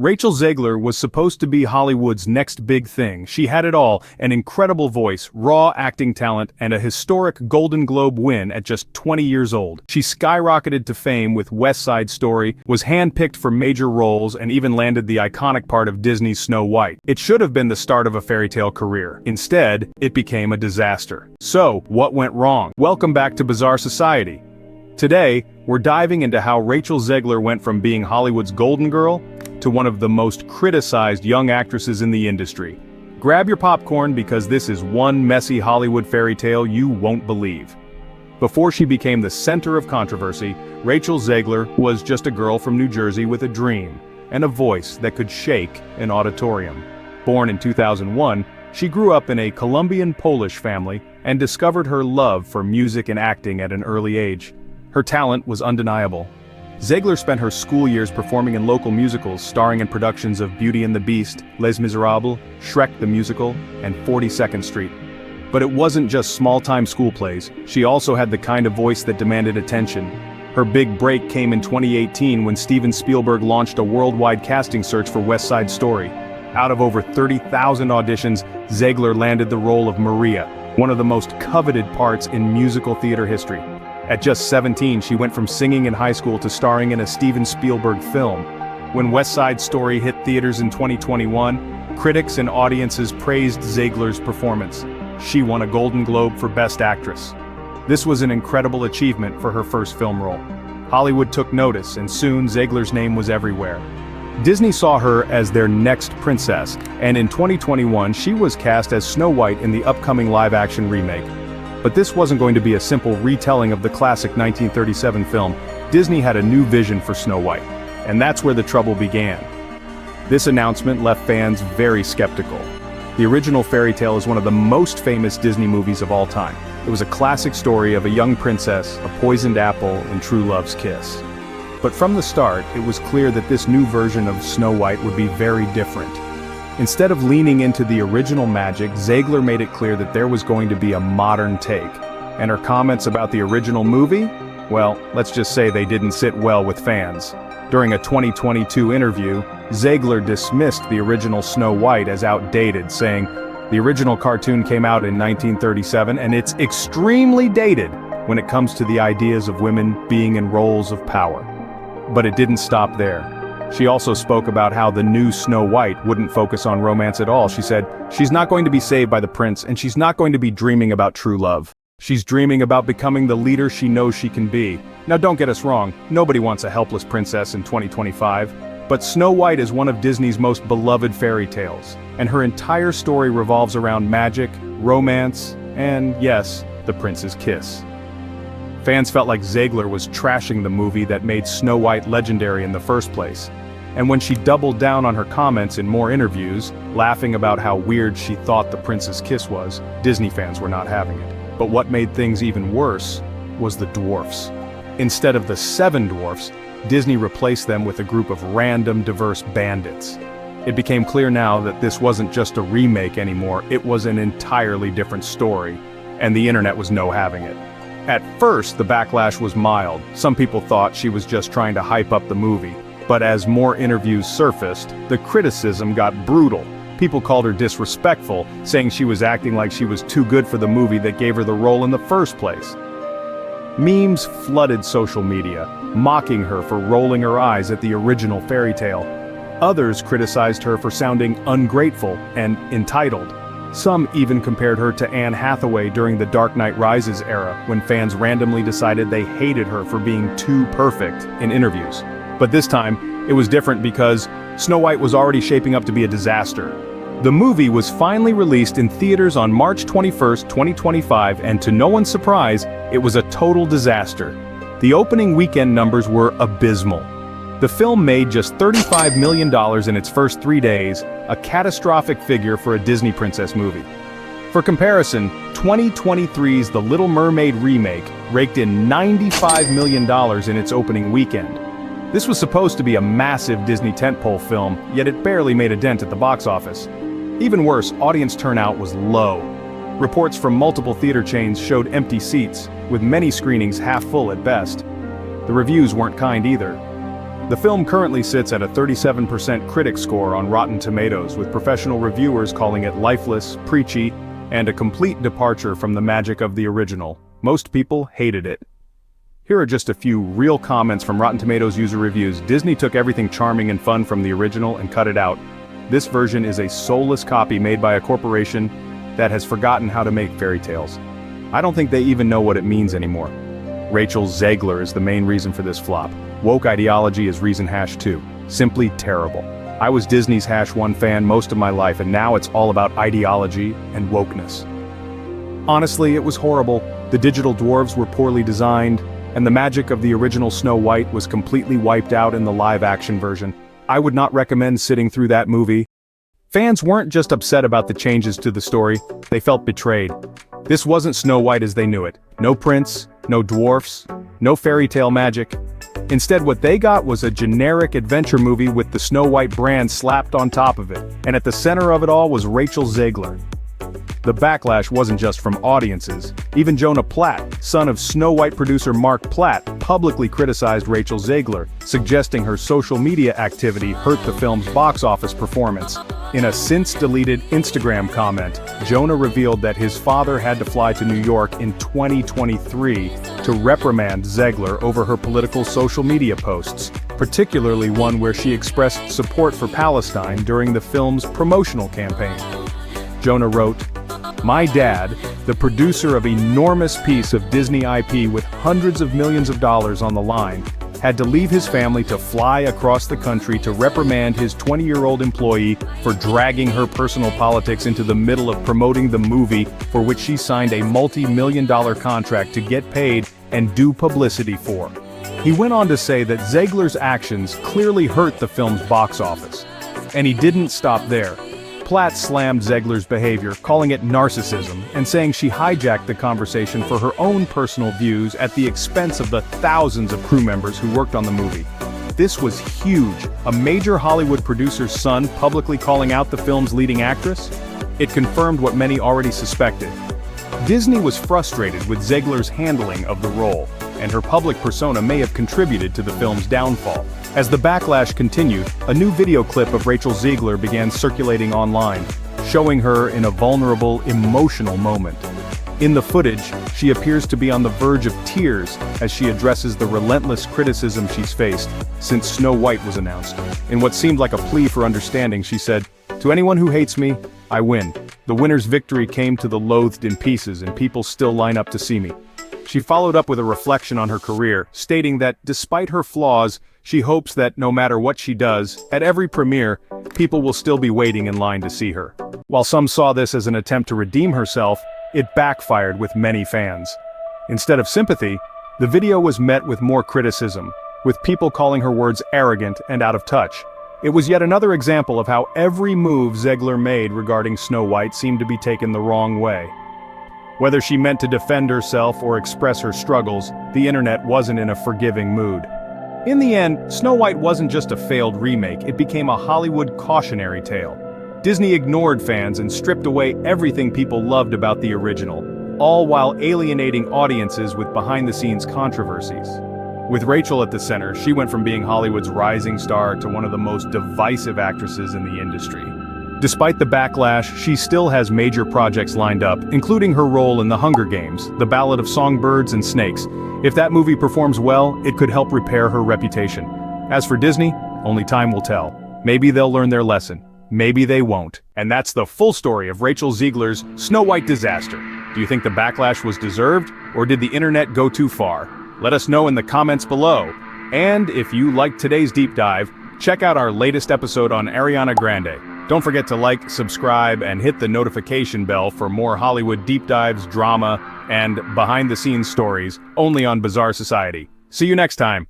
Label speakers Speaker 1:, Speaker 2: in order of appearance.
Speaker 1: Rachel Zegler was supposed to be Hollywood's next big thing. She had it all: an incredible voice, raw acting talent, and a historic Golden Globe win at just 20 years old. She skyrocketed to fame with West Side Story, was handpicked for major roles, and even landed the iconic part of Disney's Snow White. It should have been the start of a fairy tale career. Instead, it became a disaster. So, what went wrong? Welcome back to Bizarre Society. Today, we're diving into how Rachel Zegler went from being Hollywood's golden girl to one of the most criticized young actresses in the industry. Grab your popcorn because this is one messy Hollywood fairy tale you won't believe. Before she became the center of controversy, Rachel Zegler was just a girl from New Jersey with a dream and a voice that could shake an auditorium. Born in 2001, she grew up in a Colombian-Polish family and discovered her love for music and acting at an early age. Her talent was undeniable. Zegler spent her school years performing in local musicals, starring in productions of Beauty and the Beast, Les Miserables, Shrek the Musical, and 42nd Street. But it wasn't just small-time school plays. She also had the kind of voice that demanded attention. Her big break came in 2018 when Steven Spielberg launched a worldwide casting search for West Side Story. Out of over 30,000 auditions, Zegler landed the role of Maria, one of the most coveted parts in musical theater history. At just 17, she went from singing in high school to starring in a Steven Spielberg film. When West Side Story hit theaters in 2021, critics and audiences praised Zegler's performance. She won a Golden Globe for Best Actress. This was an incredible achievement for her first film role. Hollywood took notice, and soon Zegler's name was everywhere. Disney saw her as their next princess, and in 2021 she was cast as Snow White in the upcoming live-action remake. But this wasn't going to be a simple retelling of the classic 1937 film. Disney had a new vision for Snow White, and that's where the trouble began. This announcement left fans very skeptical. The original fairy tale is one of the most famous Disney movies of all time. It was a classic story of a young princess, a poisoned apple, and true love's kiss. But from the start, it was clear that this new version of Snow White would be very different. Instead of leaning into the original magic, Zegler made it clear that there was going to be a modern take. And her comments about the original movie? Well, let's just say they didn't sit well with fans. During a 2022 interview, Zegler dismissed the original Snow White as outdated, saying, "The original cartoon came out in 1937 and it's extremely dated when it comes to the ideas of women being in roles of power." But it didn't stop there. She also spoke about how the new Snow White wouldn't focus on romance at all. She said, "She's not going to be saved by the prince, and she's not going to be dreaming about true love. She's dreaming about becoming the leader she knows she can be." Now don't get us wrong, nobody wants a helpless princess in 2025. But Snow White is one of Disney's most beloved fairy tales, and her entire story revolves around magic, romance, and yes, the prince's kiss. Fans felt like Zegler was trashing the movie that made Snow White legendary in the first place. And when she doubled down on her comments in more interviews, laughing about how weird she thought the prince's kiss was, Disney fans were not having it. But what made things even worse was the dwarfs. Instead of the 7 dwarfs, Disney replaced them with a group of random, diverse bandits. It became clear now that this wasn't just a remake anymore, it was an entirely different story, and the internet was no having it. At first, the backlash was mild. Some people thought she was just trying to hype up the movie. But as more interviews surfaced, the criticism got brutal. People called her disrespectful, saying she was acting like she was too good for the movie that gave her the role in the first place. Memes flooded social media, mocking her for rolling her eyes at the original fairy tale. Others criticized her for sounding ungrateful and entitled. Some even compared her to Anne Hathaway during the Dark Knight Rises era, when fans randomly decided they hated her for being too perfect in interviews. But this time, it was different because Snow White was already shaping up to be a disaster. The movie was finally released in theaters on March 21, 2025, and to no one's surprise, it was a total disaster. The opening weekend numbers were abysmal. The film made just $35 million in its first 3 days, a catastrophic figure for a Disney princess movie. For comparison, 2023's The Little Mermaid remake raked in $95 million in its opening weekend. This was supposed to be a massive Disney tentpole film, yet it barely made a dent at the box office. Even worse, audience turnout was low. Reports from multiple theater chains showed empty seats, with many screenings half full at best. The reviews weren't kind either. The film currently sits at a 37% critic score on Rotten Tomatoes, with professional reviewers calling it lifeless, preachy, and a complete departure from the magic of the original. Most people hated it. Here are just a few real comments from Rotten Tomatoes user reviews. Disney took everything charming and fun from the original and cut it out. This version is a soulless copy made by a corporation that has forgotten how to make fairy tales. I don't think they even know what it means anymore. Rachel Zegler is the main reason for this flop. Woke ideology is reason #2. Simply terrible. I was Disney's #1 fan most of my life, and now it's all about ideology and wokeness. Honestly, it was horrible. The digital dwarves were poorly designed, and the magic of the original Snow White was completely wiped out in the live-action version. I would not recommend sitting through that movie. Fans weren't just upset about the changes to the story, they felt betrayed. This wasn't Snow White as they knew it. No prince, no dwarfs, no fairy tale magic. Instead, what they got was a generic adventure movie with the Snow White brand slapped on top of it, and at the center of it all was Rachel Zegler. The backlash wasn't just from audiences. Even Jonah Platt, son of Snow White producer Mark Platt, publicly criticized Rachel Zegler, suggesting her social media activity hurt the film's box office performance. In a since-deleted Instagram comment, Jonah revealed that his father had to fly to New York in 2023 to reprimand Zegler over her political social media posts, particularly one where she expressed support for Palestine during the film's promotional campaign. Jonah wrote, "My dad, the producer of an enormous piece of Disney IP with hundreds of millions of dollars on the line, had to leave his family to fly across the country to reprimand his 20-year-old employee for dragging her personal politics into the middle of promoting the movie for which she signed a multi-million-dollar contract to get paid and do publicity for." He went on to say that Zegler's actions clearly hurt the film's box office. And he didn't stop there. Platt slammed Zegler's behavior, calling it narcissism, and saying she hijacked the conversation for her own personal views at the expense of the thousands of crew members who worked on the movie. This was huge. A major Hollywood producer's son publicly calling out the film's leading actress? It confirmed what many already suspected. Disney was frustrated with Zegler's handling of the role, and her public persona may have contributed to the film's downfall. As the backlash continued, a new video clip of Rachel Zegler began circulating online, showing her in a vulnerable, emotional moment. In the footage, she appears to be on the verge of tears as she addresses the relentless criticism she's faced since Snow White was announced. In what seemed like a plea for understanding, she said, "To anyone who hates me, I win. The winner's victory came to the loathed in pieces, and people still line up to see me." She followed up with a reflection on her career, stating that despite her flaws, she hopes that no matter what she does, at every premiere, people will still be waiting in line to see her. While some saw this as an attempt to redeem herself, it backfired with many fans. Instead of sympathy, the video was met with more criticism, with people calling her words arrogant and out of touch. It was yet another example of how every move Zegler made regarding Snow White seemed to be taken the wrong way. Whether she meant to defend herself or express her struggles, the internet wasn't in a forgiving mood. In the end, Snow White wasn't just a failed remake, it became a Hollywood cautionary tale. Disney ignored fans and stripped away everything people loved about the original, all while alienating audiences with behind-the-scenes controversies. With Rachel at the center, she went from being Hollywood's rising star to one of the most divisive actresses in the industry. Despite the backlash, she still has major projects lined up, including her role in The Hunger Games, The Ballad of Songbirds and Snakes. If that movie performs well, it could help repair her reputation. As for Disney, only time will tell. Maybe they'll learn their lesson. Maybe they won't. And that's the full story of Rachel Zegler's Snow White disaster. Do you think the backlash was deserved, or did the internet go too far? Let us know in the comments below. And if you liked today's deep dive, check out our latest episode on Ariana Grande. Don't forget to like, subscribe, and hit the notification bell for more Hollywood deep dives, drama, and behind-the-scenes stories only on Bizarre Society. See you next time.